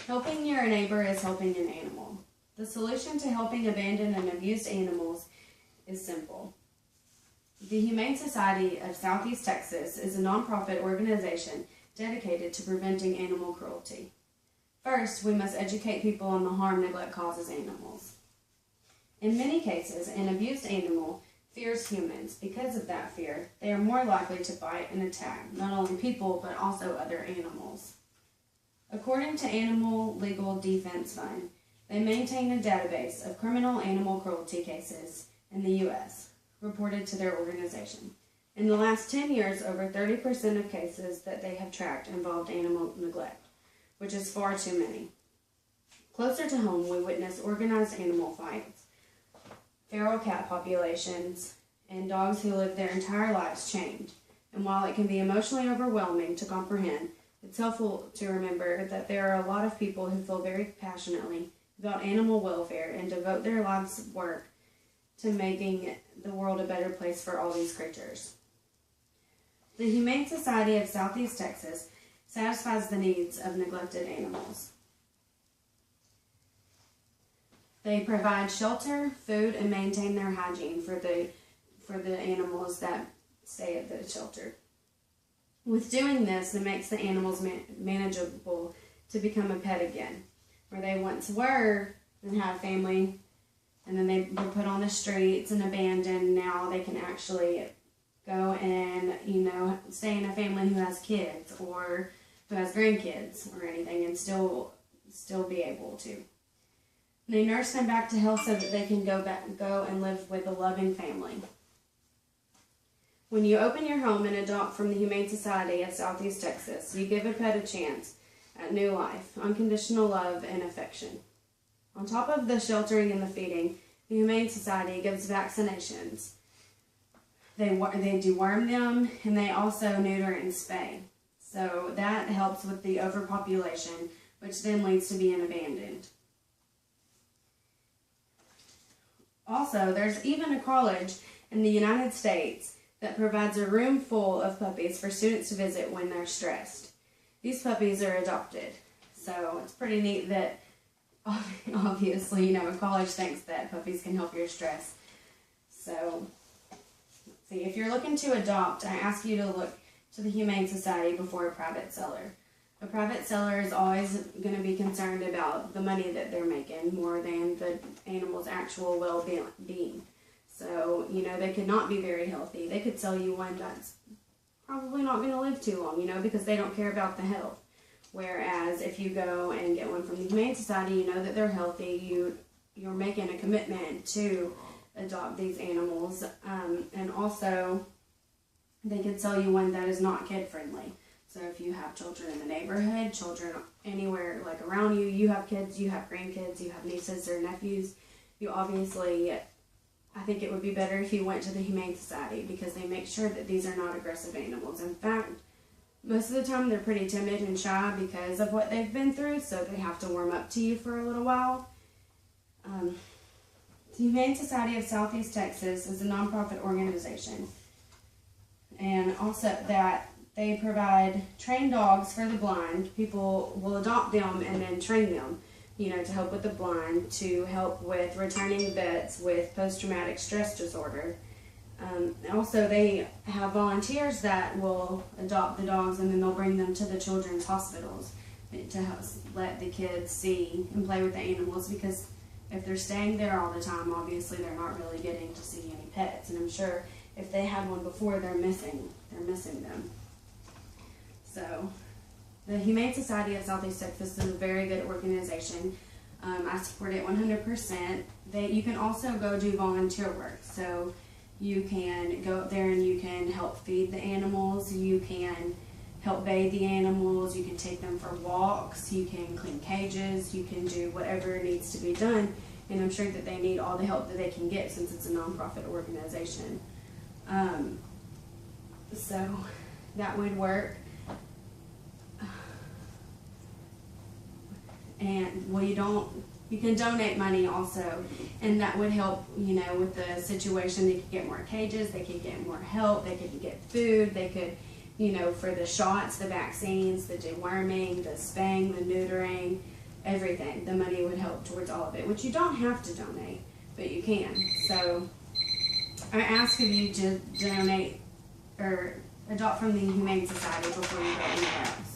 Helping your neighbor is helping an animal. The solution to helping abandoned and abused animals is simple. The Humane Society of Southeast Texas is a nonprofit organization dedicated to preventing animal cruelty. First, we must educate people on the harm neglect causes animals. In many cases, an abused animal fears humans. Because of that fear, they are more likely to bite and attack not only people but also other animals. According to Animal Legal Defense Fund, they maintain a database of criminal animal cruelty cases in the U.S. reported to their organization. In the last 10 years, over 30% of cases that they have tracked involved animal neglect, which is far too many. Closer to home, we witness organized animal fights, feral cat populations, and dogs who live their entire lives chained. And while it can be emotionally overwhelming to comprehend, it's helpful to remember that there are a lot of people who feel very passionately about animal welfare and devote their lives' work to making the world a better place for all these creatures. The Humane Society of Southeast Texas satisfies the needs of neglected animals. They provide shelter, food, and maintain their hygiene for the animals that stay at the shelter. With doing this, it makes the animals manageable to become a pet again, where they once were and had a family, and then they were put on the streets and abandoned. Now they can actually go and, stay in a family who has kids or who has grandkids or anything and still be able to. They nurse them back to health so that they can go and live with a loving family. When you open your home and adopt from the Humane Society of Southeast Texas, you give a pet a chance at new life, unconditional love, and affection. On top of the sheltering and the feeding, the Humane Society gives vaccinations. They deworm them, and they also neuter and spay. So that helps with the overpopulation, which then leads to being abandoned. Also, there's even a college in the United States that provides a room full of puppies for students to visit when they're stressed. These are adopted. So it's pretty neat that, obviously, a college thinks that puppies can help your stress. So, let's see, if you're looking to adopt, I ask you to look to the Humane Society before a private seller. A private seller is always going to be concerned about the money that they're making more than the animal's actual well-being. So, they could not be very healthy. They could sell you one that's probably not going to live too long, because they don't care about the health. Whereas if you go and get one from the Humane Society, you know that they're healthy. You're making a commitment to adopt these animals. And also, they could sell you one that is not kid-friendly. So if you have children in the neighborhood, children anywhere like around you, you have kids, you have grandkids, you have nieces or nephews, I think it would be better if you went to the Humane Society because they make sure that these are not aggressive animals. In fact, most of the time they're pretty timid and shy because of what they've been through, so they have to warm up to you for a little while. The Humane Society of Southeast Texas is a nonprofit organization, and also that they provide trained dogs for the blind. People will adopt them and then train them, to help with the blind, to help with returning vets with post-traumatic stress disorder. Also, they have volunteers that will adopt the dogs and then they'll bring them to the children's hospitals to help let the kids see and play with the animals, because if they're staying there all the time, obviously they're not really getting to see any pets. And I'm sure if they had one before, they're missing them. So, the Humane Society of Southeast Texas is a very good organization. I support it 100%. You can also go do volunteer work. So you can go up there and you can help feed the animals. You can help bathe the animals. You can take them for walks. You can clean cages. You can do whatever needs to be done. And I'm sure that they need all the help that they can get since it's a nonprofit organization. So that would work. And you can donate money also, and that would help, with the situation. They could get more cages, they could get more help, they could get food, they could, for the shots, the vaccines, the deworming, the spaying, the neutering, everything. The money would help towards all of it, which you don't have to donate, but you can. So I ask of you to donate or adopt from the Humane Society before you go anywhere else.